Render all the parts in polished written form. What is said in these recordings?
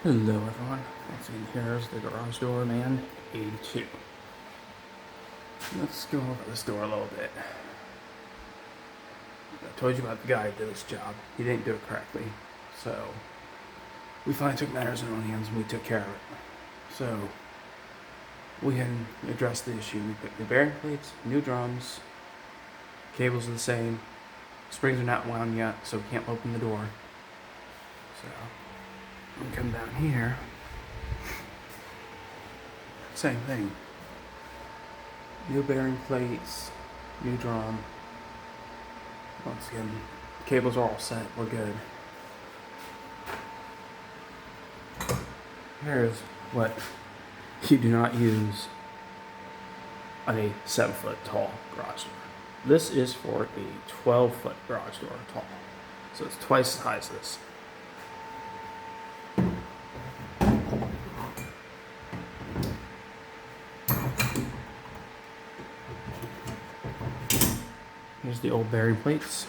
Hello everyone, once again here's the Garage Door Man 82. Let's go over this door a little bit. I told you about the guy who did this job. He didn't do it correctly. So we finally took matters in our own hands and we took care of it. So we can address the issue. We put new bearing plates, new drums, cables are the same, springs are not wound yet, so we can't open the door. So we come down here. Same thing. New bearing plates, new drum. Once again, cables are all set. We're good. Here's what you do not use on a 7-foot tall garage door. This is for a 12-foot garage door tall. So it's twice as high as this. Here's the old bearing plates.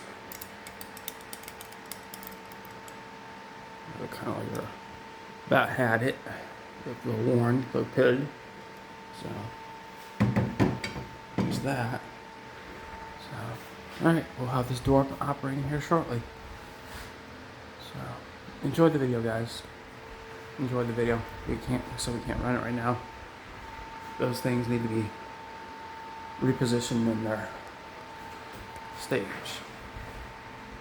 They're kind of like about had it. Look a little worn, a little pitted. So there's that. So alright, we'll have this door operating here shortly. So enjoy the video, guys. Enjoy the video. We can't run it right now. Those things need to be repositioned in their stage.